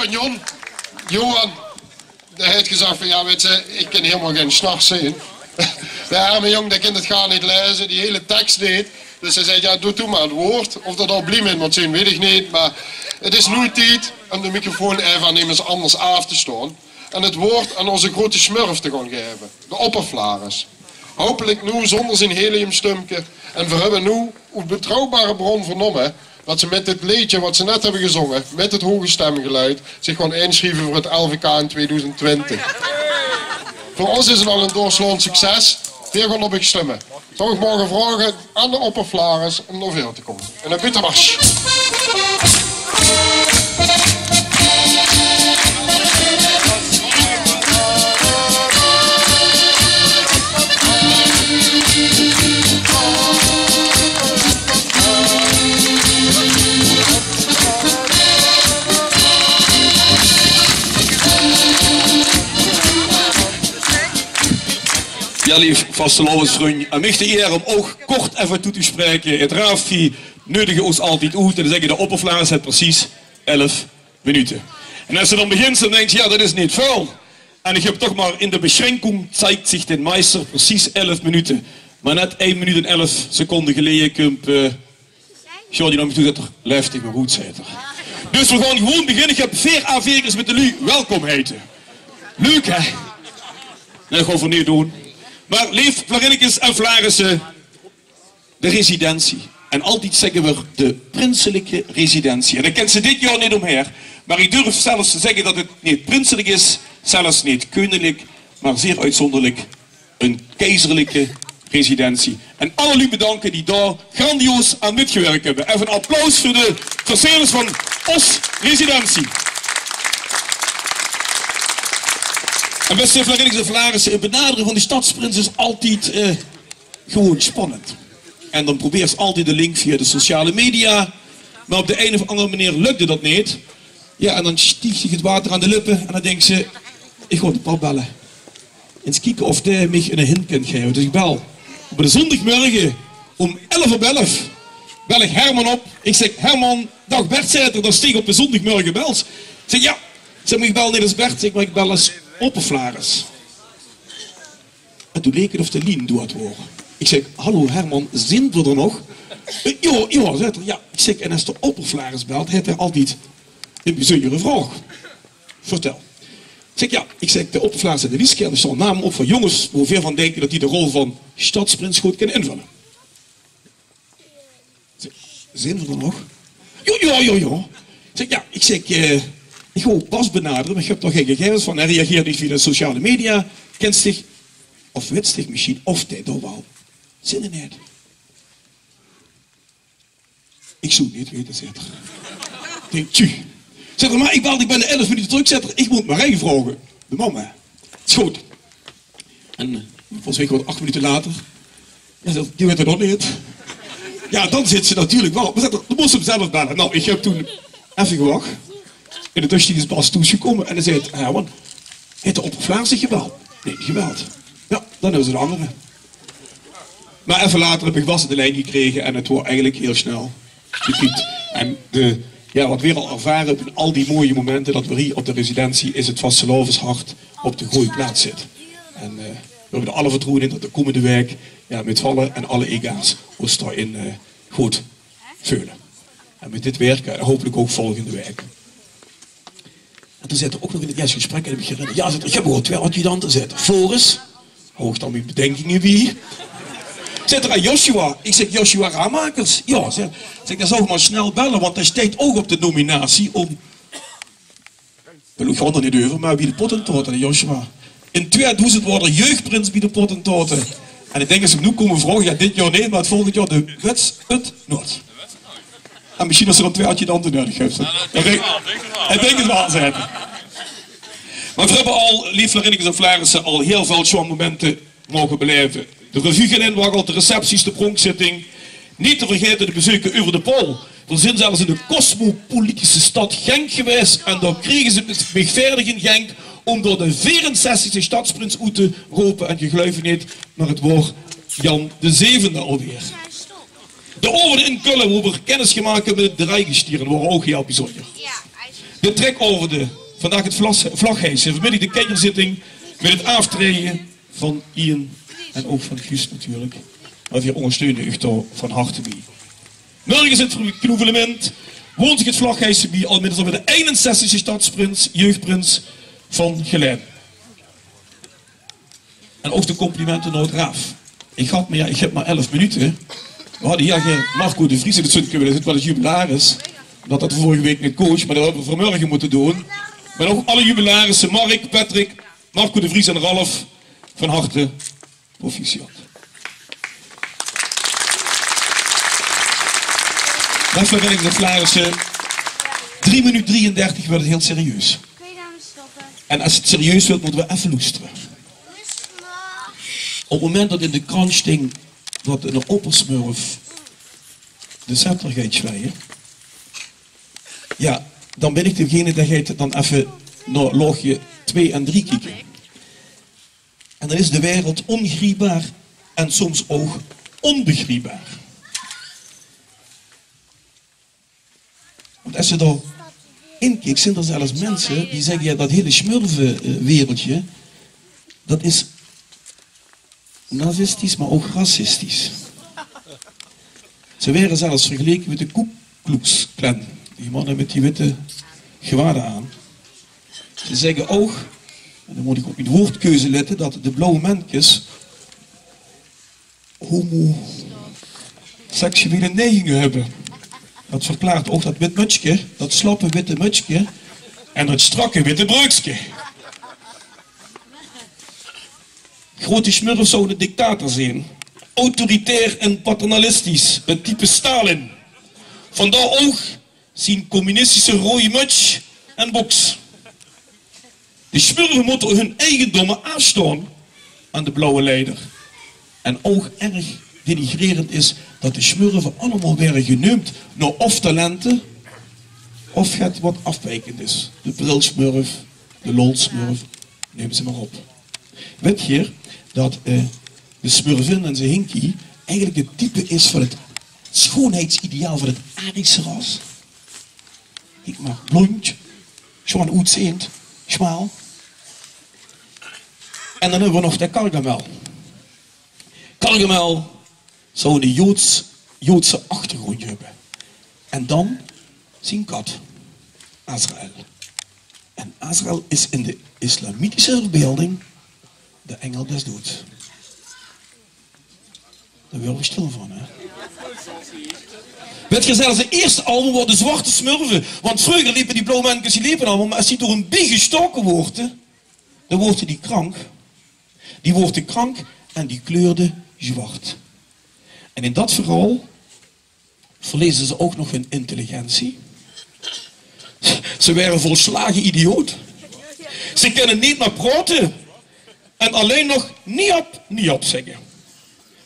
compagnon, Johan, die heeft gezegd van ja, weet je, ik kan helemaal geen s'nachts zien. De arme jong, die kan het gaan niet lezen, die hele tekst niet. Dus hij zei, ja, doe maar het woord. Of dat al bliem in moet zijn, weet ik niet. Maar het is nu tijd om de microfoon even aan iemand anders af te staan. En het woord aan onze grote smurf te gaan geven. De opperflaris. Hopelijk nu zonder zijn heliumstumpje. En we hebben nu een betrouwbare bron vernomen dat ze met dit liedje wat ze net hebben gezongen, met het hoge stemgeluid, zich gewoon inschrijven voor het LVK in 2020. Voor ons is het al een doorslaand succes. Weer gaan op ik stemmen. Zou ik morgen vragen aan de opperflaris om naar veel te komen. En een bittermars. Ja, lief vastelovensvriend, en mich de eer om ook kort even toe te spreken. Het raaft nuttige ons altijd uit en dan zeg je de opperflaris het precies 11 minuten. En als ze dan begint, dan denk je, ja, dat is niet veel. En ik heb toch maar in de beschränkung zeigt zich den meester precies 11 minuten. Maar net 1 minuut en 11 seconden geleden komt Jordi naar me toe dat er leftig maar goed zit. Dus we gaan gewoon beginnen. Ik heb 4 A4'ers met de lu welkom heten. Leuk hè? Dat gaan we niet doen. Maar lief Florinicus en Flarissen, de residentie. En altijd zeggen we de prinselijke residentie. En dat kent ze dit jaar niet omher. Maar ik durf zelfs te zeggen dat het niet prinselijk is, zelfs niet koninklijk, maar zeer uitzonderlijk een keizerlijke residentie. En alle jullie bedanken die daar grandioos aan mitgewerkt hebben. Even een applaus voor de verzekers van Os Residentie. En beste Florinicus en Flarissen, het benaderen van die stadsprins is altijd gewoon spannend. En dan probeer ze altijd de link via de sociale media. Maar op de een of andere manier lukte dat niet. Ja, en dan stiegt zich het water aan de lippen. En dan denkt ze, ik ga de pap bellen. Eens kijken of die mij een hint kan geven. Dus ik bel. Op de zondagmorgen om 11:11 bel ik Herman op. Ik zeg, Herman, dag Bert zei er, dan steeg op de zondagmorgen bels. Ik zeg, ja. Ik zeg, maar ik bel niet als Bert, zeg, maar ik bel als opperflaris. En toen leek het of de lien door het horen. Ik zeg, hallo Herman, zijn we er nog? Ja, zegt er. Ja, ik zeg, en als de opperflaris belt, heeft hij altijd een bijzondere vraag. Vertel. Ik zeg, ja, ik zeg, de opperflaris en de Lieskern staan namen op van jongens, waar veel van denken dat die de rol van stadsprins goed kunnen invullen. Zeg, zijn we er nog? Ja. Ik zeg, ja, ik zeg, ik ga ook pas benaderen, maar ik heb toch geen gegevens van, hij reageert niet via de sociale media, kent zich, of weet zich misschien, of hij toch wel zin in heeft. Ik zou het niet weten, zegt er. Ik denk, tju. Zegt er, maar ik ben de 11 minuten terug, zegt er, ik moet Marij vragen. De mama. Het is goed. En volgens mij gewoon 8 minuten later, zegt, die weet het nog niet. Ja, dan zit ze natuurlijk wel. Maar zegt er, dan moest ze hem zelf bellen. Nou, ik heb toen even gewacht. In de tussentijd is Bas toegekomen en hij zei, Herman, heeft de oppervlaar zich gebeld? Nee, niet gebeld. Ja, dan is het een andere. Maar even later heb ik Bas de lijn gekregen en het wordt eigenlijk heel snel gepiept. En wat we al ervaren in al die mooie momenten dat we hier op de residentie is het vastelovenshart op de goede plaats zit. En we hebben er alle vertrouwen in dat de komende week met vallen en alle ega's ons daarin goed vullen. En met dit werken hopelijk ook volgende week. En toen zit er ook nog in het eerste gesprek, en heb ik herinnerd, ja, ik heb ook 2 adjudanten zitten. Floris, hoog dan mijn bedenkingen wie. Zit er aan Joshua. Ik zeg, Joshua Ramakers. Ja, zeg, dan zou ik maar snel bellen, want hij staat ook op de nominatie om... Ik ga er niet over, maar wie de pottentoten, Joshua. In 2000 wordt er jeugdprins bij de pottentoten. En ik denk als ik nu komen vragen, ja, dit jaar nee, maar het volgend jaar de wets het Noord. En misschien als er een 2 adjudanten nodig heeft. Ik denk het wel zijn. Maar we hebben al, lief Florinicus en Flarissen, al heel veel zo'n momenten mogen beleven. De revue gelinwaggeld, de recepties, de pronkzitting. Niet te vergeten de bezoeken over de Pool. We zijn zelfs in de cosmopolitische stad Genk geweest. En daar kregen ze het megverdig in Genk om door de 64e stadsprins uit te roepen. En je gelooft niet, maar het wordt Jan VII alweer. De overen in Kullen, waar we kennis gemaakt hebben met de rijgestieren, waren ook heel bijzonder. De trekorde, vandaag het vlaghijsen, vanmiddag de kinderzitting met het aftreden van Ian en ook van Guus natuurlijk. Wat hier ondersteunen u toch van harte bij. Morgen is het knoevelement, woont zich het vlaghijsen bij, al inmiddels alweer de 61e stadsprins, jeugdprins van Geleen. En ook de complimenten naar het Raaf. Ik heb maar 11 minuten. We hadden hier geen Marco de Vries in het Zundkeuvel, dat is wel het jubilaris. Dat vorige week met coach, maar dat hebben we vanmorgen moeten doen. Maar ook alle jubilarissen, Mark, Patrick, Marco de Vries en Ralf, van harte proficiat. Beste Verenigde Exemplarissen, 3 minuten 33 wordt het heel serieus. En als het serieus wordt, moeten we even loesteren. Op het moment dat in de krant sting dat een oppersmurf de scepter gaat zwaaien, ja, dan ben ik degene die gaat dan even naar logje 2 en 3 kijken. En dan is de wereld ongrijpbaar en soms ook onbegrijpbaar. Want als je daar inkijkt, zijn er zelfs mensen die zeggen, ja, dat hele smurfenwereldje, dat is nazistisch, maar ook racistisch. Ze werden zelfs vergeleken met de Ku Klux Klan. Die mannen met die witte gewaden aan. Ze zeggen ook, en dan moet ik op mijn woordkeuze letten, dat de blauwe mannetjes homoseksuele neigingen hebben. Dat verklaart ook dat wit mutsje, dat slappe witte mutsje en het strakke witte broekje. Grote smurf zou de dictator zijn. Autoritair en paternalistisch, het type Stalin. Vandaar ook zijn communistische rode muts en box. De smurfen moeten hun eigendommen afstaan aan de blauwe leider. En ook erg denigrerend is dat de smurfen allemaal werden genoemd naar of talenten of het wat afwijkend is. De brilsmurf, de lolsmurf, neem ze maar op. Weet je dat de smurfin en zijn hinkie eigenlijk het type is van het schoonheidsideaal van het Arische ras? Kijk maar, blond, zo'n uitziend, schmaal. En dan hebben we nog de Gargamel. Gargamel zou een Joodse achtergrond hebben. En dan zijn kat, Azrael. En Azrael is in de islamitische verbeelding de engel des doods. Daar worden we stil van, hè? Weet je, zelfs het eerste album wordt de zwarte smurfen. Want vroeger liepen die blauwe mannetjes, die liepen allemaal, maar als die door een bie gestoken worden, dan wordt die krank. Die wordt krank en die kleurde zwart. En in dat verhaal verlezen ze ook nog hun intelligentie. Ze waren volslagen idioot. Ze kunnen niet meer praten. En alleen nog niet op zeggen.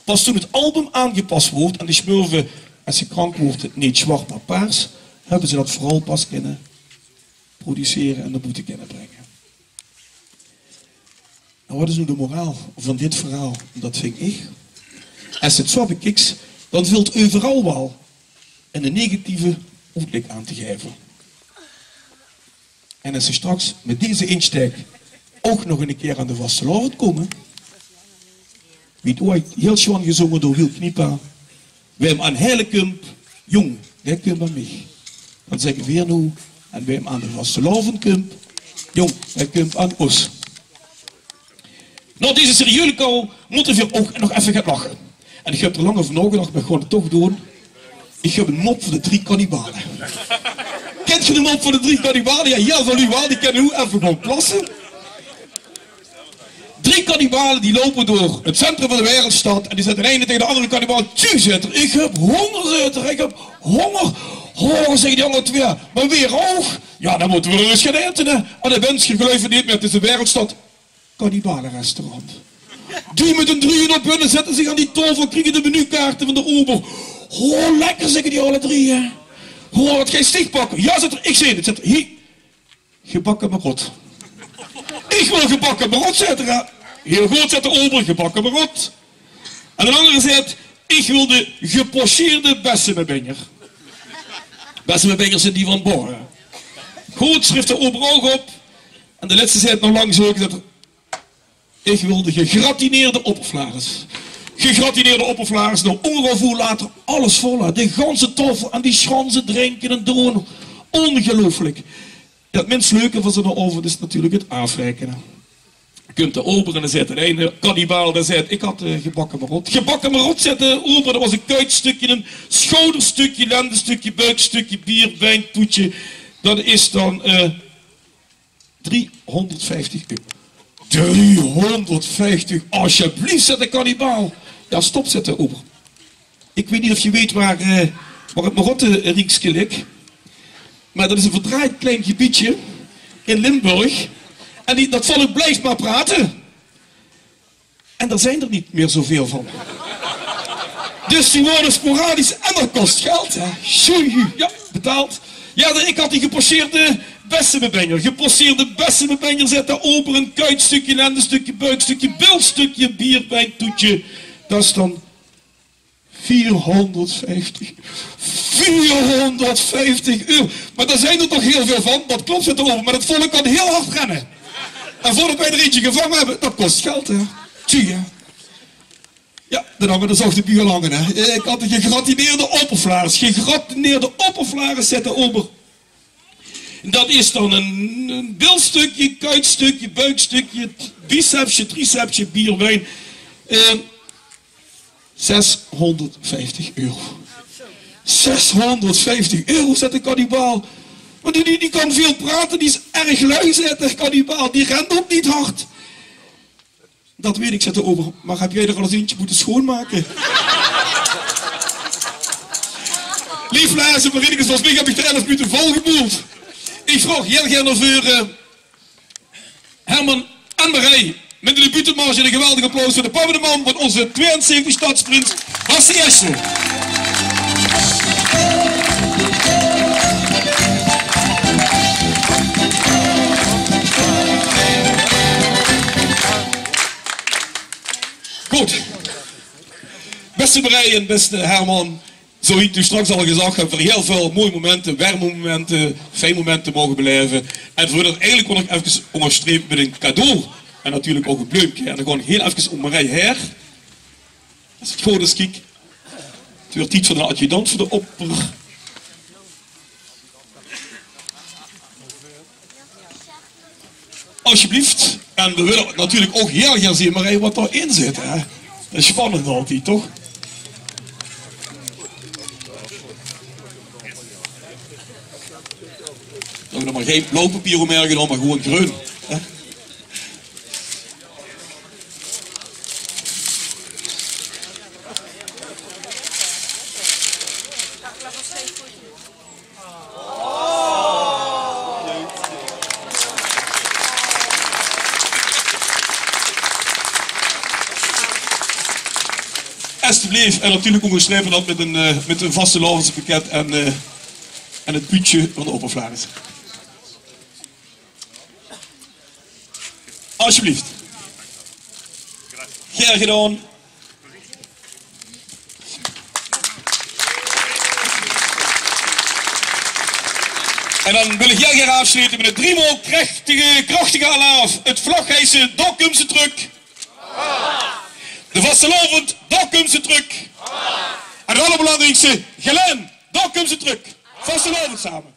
Pas toen het album aangepast wordt en de smurfen, als ze krank worden, niet zwart maar paars, hebben ze dat vooral pas kunnen produceren en de boete kunnen brengen. Nou, wat is nu de moraal van dit verhaal? Dat vind ik. Als het zo bekijkt, dan vult overal wel een negatieve uitblik aan te geven. En als ze straks met deze insteek ook nog een keer aan de vastelavond komen, wie het ooit heel schoon gezongen door Wil Kniepa, wij hem aan Heilekump, jong, jij kunt bij mij. Dan zeggen we weer nu, en wij hem aan de vastelavond kump, jong, jij kunt aan ons. Nou, deze serieuze kou moeten we ook nog even gaan lachen. En ik heb er lang over nagedacht, maar ik ga het toch doen. Ik heb een mop voor de 3 kannibalen. Kent je de mop voor de 3 kannibalen? Ja, van u wel, die kennen hoe even gewoon plassen. 3 kannibalen die lopen door het centrum van de wereldstad en die zetten de ene tegen de andere kannibaal. Tju, zetter, ik heb honger, zetter, ik heb honger. Honger, zeggen die andere 2. Maar weer hoog. Ja, dan moeten we eens gaan eten, hè. En de mensen geloven niet meer, het is de wereldstad. Kannibalenrestaurant. Die met een 3 op binnen zetten zich aan die tafel, krijgen de menukaarten van de ober. Oh, lekker, zeggen die alle 3, hè. Oh, wat ga je sticht pakken? Ja, zetter, ik zie het, zetter. Hier, gebakken marot. Ik wil gebakken marot, zetter. Heel goed, zet de ober, gebakken marot. En een andere zegt, ik wil de gepocheerde bessemebenger. Bessemebenger zijn die van Borren. Groot schrift er ober oog op. En de laatste zei het nog lang zo dat ik wilde gegratineerde oppervlagers. Gegratineerde oppervlagers, nou ongeveer later alles vol. De ganse tafel en die schansen drinken en doen. Ongelooflijk. Het minst leuke van zo'n oven is natuurlijk het afrekenen. Je kunt de ober en dan zet de ene kannibaal, daar zet ik had gebakken marot. Gebakken marot zet de ober, dat was een kuitstukje, een schouderstukje, lendenstukje, buikstukje, bier, wijn, toetje. Dat is dan 350 euro. 350, alsjeblieft, zet de kannibaal. Ja, stop, zet de ober. Ik weet niet of je weet waar het marottenriekske ligt. Maar dat is een verdraaid klein gebiedje in Limburg. En dat volk blijft maar praten. En daar zijn er niet meer zoveel van. Dus die worden sporadisch en dat kost geld. Hè. Ja, betaald. Ja, ik had die gepocheerde bessenbebenjer. Gepocheerde bessenbebenjer zet daar open een kuitstukje, lendenstukje, buikstukje, bilstukje, bier, wijn, toetje. Dat is dan 450. 450 euro. Maar daar zijn er toch heel veel van. Dat klopt zit erover. Maar dat volk kan heel hard rennen. En voordat wij er eentje gevangen hebben, dat kost geld, hè. Zie je. Ja, dan hebben we de zochte bierlangen, hè. Ik had de gegratineerde oppervlagers. Gegratineerde oppervlagers zetten ober. Dat is dan een bilstukje, kuitstukje, buikstukje, bicepsje, tricepsje, bier, wijn. 650 euro. 650 euro zet de kannibaal. Maar die kan veel praten, die is erg lui, zet de kannibaal. Die rent ook niet hard. Dat weet ik, zet er over. Maar heb jij er al eens eentje moeten schoonmaken? Lief luister, maar ik zoals mij heb ik er 11 minuten volgeboeld. Ik vroeg heel gerne voor Herman en Marij. Met de debutenmarge en een geweldige applaus voor de papa de man van onze 72 stadsprins, Bassie Esje. Goed. Beste Marij en beste Herman, zoals ik u straks al gezegd heb, voor heel veel mooie momenten, warme momenten, fijne momenten mogen beleven. En voor dat eigenlijk wil ik even onderstrepen met een cadeau. En natuurlijk ook een bloempje. En dan gewoon heel even om Marij her. Als het goed is, kijk. Het wordt iets van de adjudant voor de opper. Alsjeblieft. En we willen natuurlijk ook heel graag zien, Marij, wat erin zit. Hè? Dat is spannend altijd, toch? We hebben nog maar geen blauwpapier omheen genomen, maar gewoon groen. Hè? Alsjeblieft, en natuurlijk ook geschreven dat met een vaste lavenspakket en het puutje van de oppervlagers. Alsjeblieft. Graag gedaan. En dan wil ik heel graag afsluiten met een driemaal krachtige alaaf. Het vlaghijsen, daar komt ze terug. De vastelovend, daar komt ze terug. En het allerbelangrijkste, Gelen, daar komt ze terug. Vastelovend samen.